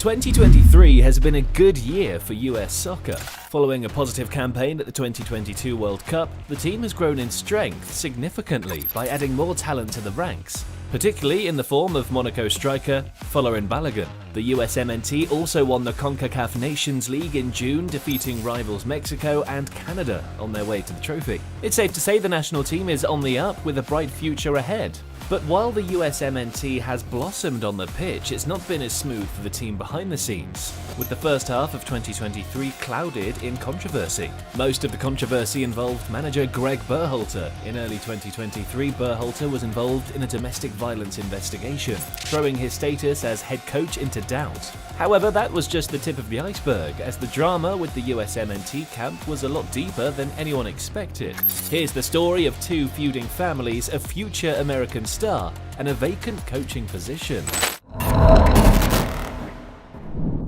2023 has been a good year for US soccer. Following a positive campaign at the 2022 World Cup, the team has grown in strength significantly by adding more talent to the ranks, particularly in the form of Monaco striker Folarin Balogun. The USMNT also won the CONCACAF Nations League in June, defeating rivals Mexico and Canada on their way to the trophy. It's safe to say the national team is on the up with a bright future ahead. But while the USMNT has blossomed on the pitch, it's not been as smooth for the team behind the scenes, with the first half of 2023 clouded in controversy. Most of the controversy involved manager Gregg Berhalter. In early 2023, Berhalter was involved in a domestic violence investigation, throwing his status as head coach into doubt. However, that was just the tip of the iceberg, as the drama with the USMNT camp was a lot deeper than anyone expected. Here's the story of two feuding families, a future American star, and a vacant coaching position.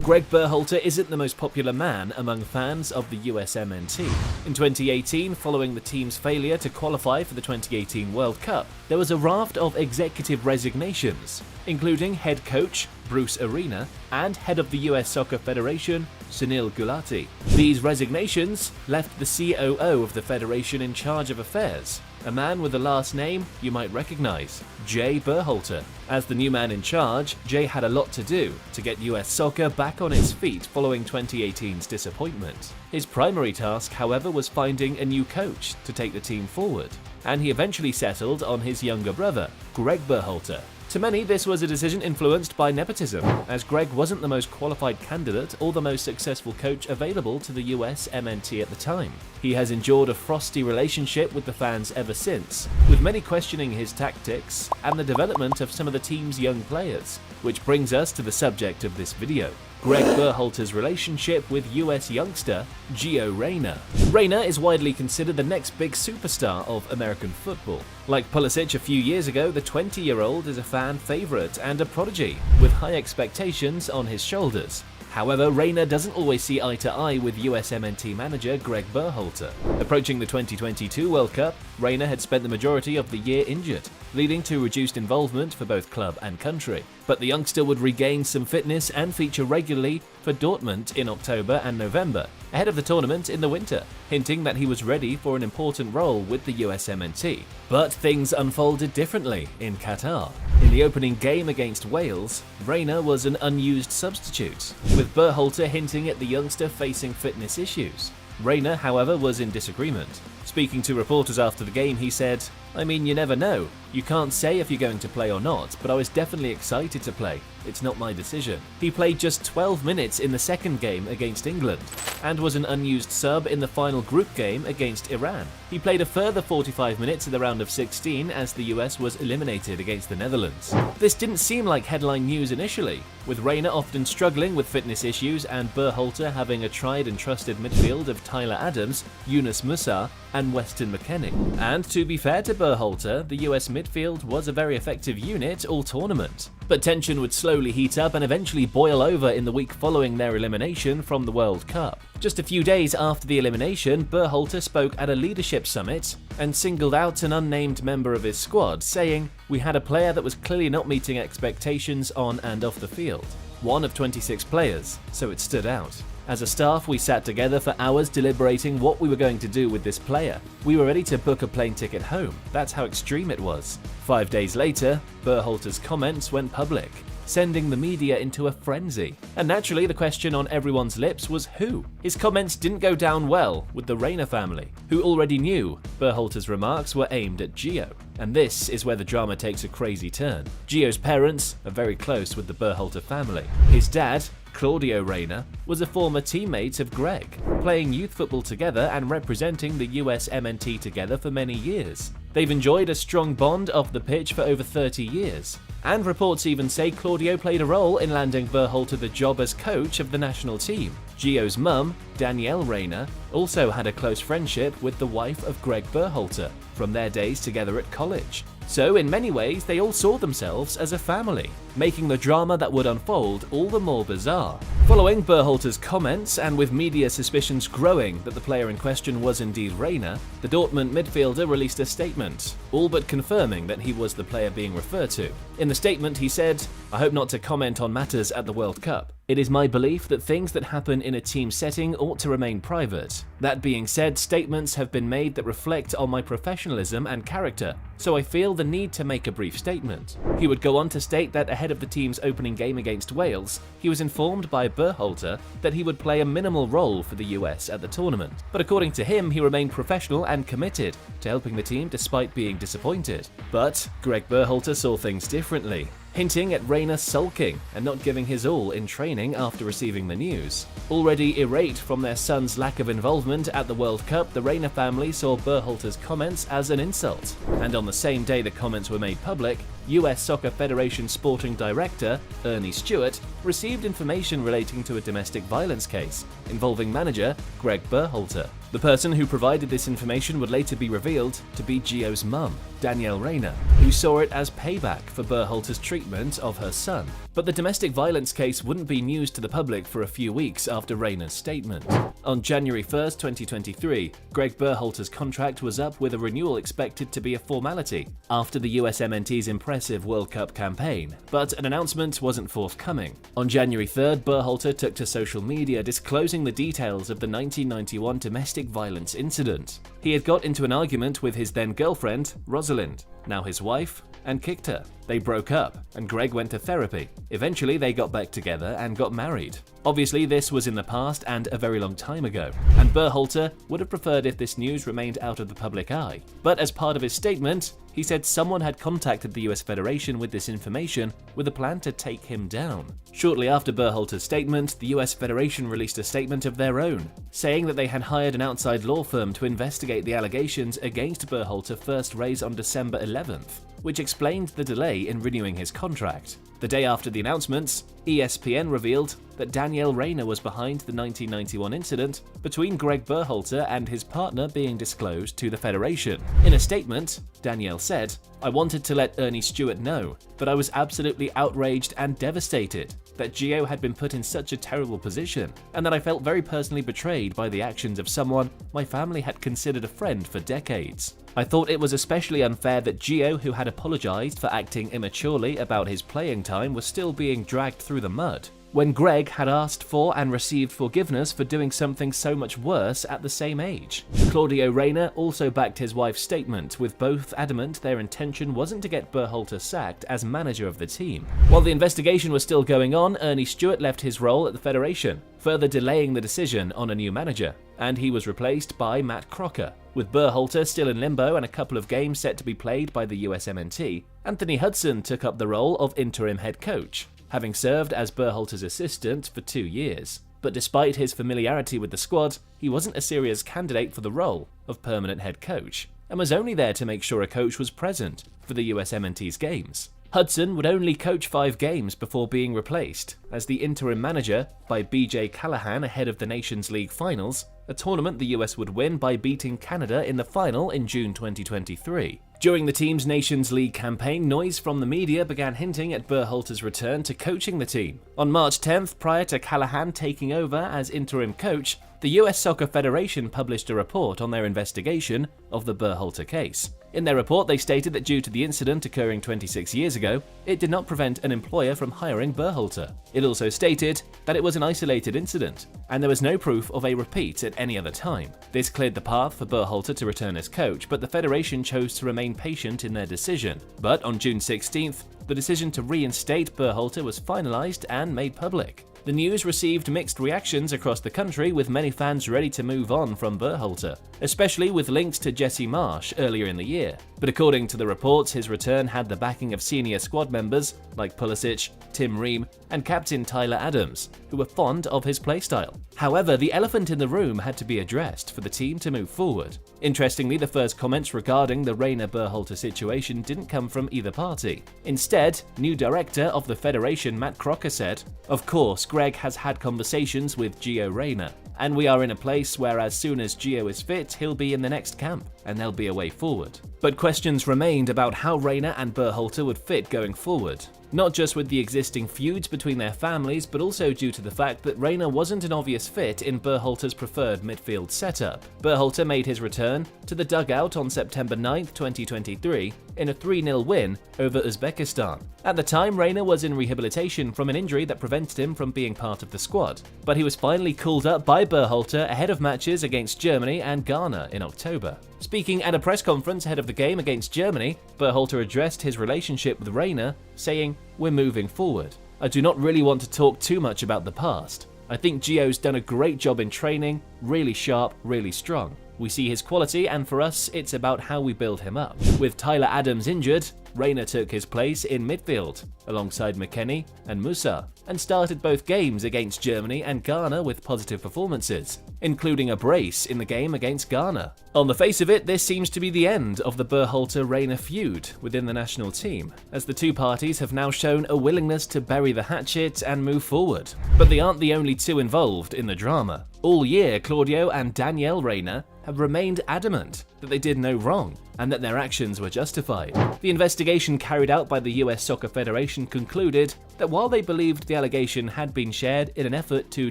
Gregg Berhalter isn't the most popular man among fans of the USMNT. In 2018, following the team's failure to qualify for the 2018 World Cup, there was a raft of executive resignations, including head coach Bruce Reyna and head of the US Soccer Federation, Sunil Gulati. These resignations left the COO of the federation in charge of affairs, a man with a last name you might recognize, Gregg Berhalter. As the new man in charge, Jay had a lot to do to get US soccer back on its feet following 2018's disappointment. His primary task, however, was finding a new coach to take the team forward, and he eventually settled on his younger brother, Gregg Berhalter. To many, this was a decision influenced by nepotism, as Gregg wasn't the most qualified candidate or the most successful coach available to the USMNT at the time. He has endured a frosty relationship with the fans ever since, with many questioning his tactics and the development of some of the team's young players, which brings us to the subject of this video: Gregg Berhalter's relationship with US youngster Reyna. Reyna is widely considered the next big superstar of American football. Like Pulisic a few years ago, the 20-year-old is a fan favorite and a prodigy, with high expectations on his shoulders. However, Reyna doesn't always see eye to eye with USMNT manager Gregg Berhalter. Approaching the 2022 World Cup, Reyna had spent the majority of the year injured, leading to reduced involvement for both club and country. But the youngster would regain some fitness and feature regularly for Dortmund in October and November, ahead of the tournament in the winter, hinting that he was ready for an important role with the USMNT. But things unfolded differently in Qatar. In the opening game against Wales, Reyna was an unused substitute, with Berhalter hinting at the youngster facing fitness issues. Reyna, however, was in disagreement. Speaking to reporters after the game, he said, "I mean, you never know. You can't say if you're going to play or not, but I was definitely excited to play. It's not my decision." He played just 12 minutes in the second game against England, and was an unused sub in the final group game against Iran. He played a further 45 minutes in the round of 16 as the US was eliminated against the Netherlands. This didn't seem like headline news initially, with Reyna often struggling with fitness issues and Berhalter having a tried and trusted midfield of Tyler Adams, Yunus Musa, and Weston McKennie. And to be fair to Berhalter, the US midfield was a very effective unit all tournament. But tension would slowly heat up and eventually boil over in the week following their elimination from the World Cup. Just a few days after the elimination, Berhalter spoke at a leadership summit and singled out an unnamed member of his squad, saying, "We had a player that was clearly not meeting expectations on and off the field. One of 26 players, so it stood out. As a staff, we sat together for hours deliberating what we were going to do with this player. We were ready to book a plane ticket home. That's how extreme it was." 5 days later, Berhalter's comments went public, sending the media into a frenzy. And naturally, the question on everyone's lips was who? His comments didn't go down well with the Reyna family, who already knew Berhalter's remarks were aimed at Gio. And this is where the drama takes a crazy turn. Gio's parents are very close with the Berhalter family. His dad, Claudio Reyna, was a former teammate of Gregg, playing youth football together and representing the USMNT together for many years. They've enjoyed a strong bond off the pitch for over 30 years. And reports even say Claudio played a role in landing Berhalter the job as coach of the national team. Gio's mum, Danielle Reyna, also had a close friendship with the wife of Gregg Berhalter from their days together at college. So in many ways, they all saw themselves as a family, making the drama that would unfold all the more bizarre. Following Berhalter's comments, and with media suspicions growing that the player in question was indeed Reyna, the Dortmund midfielder released a statement, all but confirming that he was the player being referred to. In the statement he said, "I hope not to comment on matters at the World Cup. It is my belief that things that happen in a team setting ought to remain private. That being said, statements have been made that reflect on my professionalism and character, so I feel the need to make a brief statement." He would go on to state that ahead of the team's opening game against Wales, he was informed by Berhalter that he would play a minimal role for the US at the tournament. But according to him, he remained professional and committed to helping the team despite being disappointed. But Gregg Berhalter saw things differently, hinting at Reyna sulking and not giving his all in training after receiving the news. Already irate from their son's lack of involvement at the World Cup, the Reyna family saw Berhalter's comments as an insult. And on the same day the comments were made public, US Soccer Federation Sporting Director Ernie Stewart received information relating to a domestic violence case involving manager Gregg Berhalter. The person who provided this information would later be revealed to be Gio's mum, Danielle Reyna, who saw it as payback for Berhalter's treatment of her son. But the domestic violence case wouldn't be news to the public for a few weeks after Reyna's statement. On January 1st, 2023, Gregg Berhalter's contract was up with a renewal expected to be a formality after the USMNT's impressive World Cup campaign, but an announcement wasn't forthcoming. On January 3rd, Berhalter took to social media disclosing the details of the 1991 domestic violence incident. He had got into an argument with his then-girlfriend, Rosalind, now his wife, and kicked her. They broke up, and Gregg went to therapy. Eventually, they got back together and got married. Obviously, this was in the past and a very long time ago, and Berhalter would have preferred if this news remained out of the public eye. But as part of his statement, he said someone had contacted the US Federation with this information with a plan to take him down. Shortly after Berhalter's statement, the US Federation released a statement of their own, saying that they had hired an outside law firm to investigate the allegations against Berhalter first raised on December 11th, which explained the delay in renewing his contract. The day after the announcements, ESPN revealed that Danielle Reyna was behind the 1991 incident between Gregg Berhalter and his partner being disclosed to the Federation. In a statement, Danielle said, "I wanted to let Ernie Stewart know, but I was absolutely outraged and devastated that Gio had been put in such a terrible position, and that I felt very personally betrayed by the actions of someone my family had considered a friend for decades. I thought it was especially unfair that Gio, who had apologized for acting immaturely about his playing time, was still being dragged through the mud, when Gregg had asked for and received forgiveness for doing something so much worse at the same age." Claudio Reyna also backed his wife's statement, with both adamant their intention wasn't to get Berhalter sacked as manager of the team. While the investigation was still going on, Ernie Stewart left his role at the Federation, further delaying the decision on a new manager, and he was replaced by Matt Crocker. With Berhalter still in limbo and a couple of games set to be played by the USMNT, Anthony Hudson took up the role of interim head coach, having served as Berhalter's assistant for 2 years. But despite his familiarity with the squad, he wasn't a serious candidate for the role of permanent head coach, and was only there to make sure a coach was present for the USMNT's games. Hudson would only coach 5 games before being replaced as the interim manager by BJ Callaghan ahead of the Nations League finals, a tournament the US would win by beating Canada in the final in June 2023. During the team's Nations League campaign, noise from the media began hinting at Berhalter's return to coaching the team. On March 10th, prior to Callaghan taking over as interim coach, the US Soccer Federation published a report on their investigation of the Berhalter case. In their report, they stated that due to the incident occurring 26 years ago, it did not prevent an employer from hiring Berhalter. It also stated that it was an isolated incident, and there was no proof of a repeat at any other time. This cleared the path for Berhalter to return as coach, but the Federation chose to remain patient in their decision. But on June 16th, the decision to reinstate Berhalter was finalized and made public. The news received mixed reactions across the country, with many fans ready to move on from Berhalter, especially with links to Jesse Marsch earlier in the year. But according to the reports, his return had the backing of senior squad members like Pulisic, Tim Ream, and captain Tyler Adams, who were fond of his playstyle. However, the elephant in the room had to be addressed for the team to move forward. Interestingly, the first comments regarding the Reyna-Berhalter situation didn't come from either party. Instead, new director of the Federation Matt Crocker said, "Of course, Gregg has had conversations with Gio Reyna, and we are in a place where as soon as Gio is fit, he'll be in the next camp, and there'll be a way forward." But questions remained about how Reyna and Berhalter would fit going forward. not just with the existing feuds between their families, but also due to the fact that Reyna wasn't an obvious fit in Berhalter's preferred midfield setup. Berhalter made his return to the dugout on September 9, 2023, in a 3-0 win over Uzbekistan. At the time, Reyna was in rehabilitation from an injury that prevented him from being part of the squad, but he was finally called up by Berhalter ahead of matches against Germany and Ghana in October. Speaking at a press conference ahead of the game against Germany, Berhalter addressed his relationship with Reyna, saying, "We're moving forward. I do not really want to talk too much about the past. I think Gio's done a great job in training, really sharp, really strong. We see his quality, and for us, it's about how we build him up." With Tyler Adams injured, Reyna took his place in midfield, alongside McKennie and Musa, and started both games against Germany and Ghana with positive performances, including a brace in the game against Ghana. On the face of it, this seems to be the end of the Berhalter-Reyna feud within the national team, as the two parties have now shown a willingness to bury the hatchet and move forward. But they aren't the only two involved in the drama. All year, Claudio and Danielle Reyna have remained adamant that they did no wrong and that their actions were justified. The investigation carried out by the US Soccer Federation concluded that while they believed the allegation had been shared in an effort to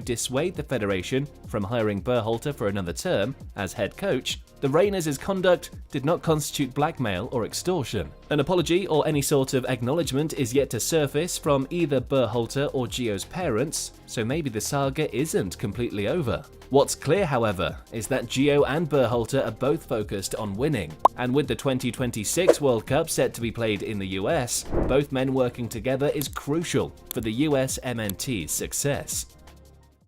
dissuade the federation from hiring Berhalter for another term as head coach, the Reynas' conduct did not constitute blackmail or extortion. An apology or any sort of acknowledgement is yet to surface from either Berhalter or Gio's parents, so maybe the saga isn't completely over. What's clear, however, is that Gio and Berhalter are both focused on winning, and with the 2026 World Cup set to be played in the US, both men working together is crucial for the USMNT's success.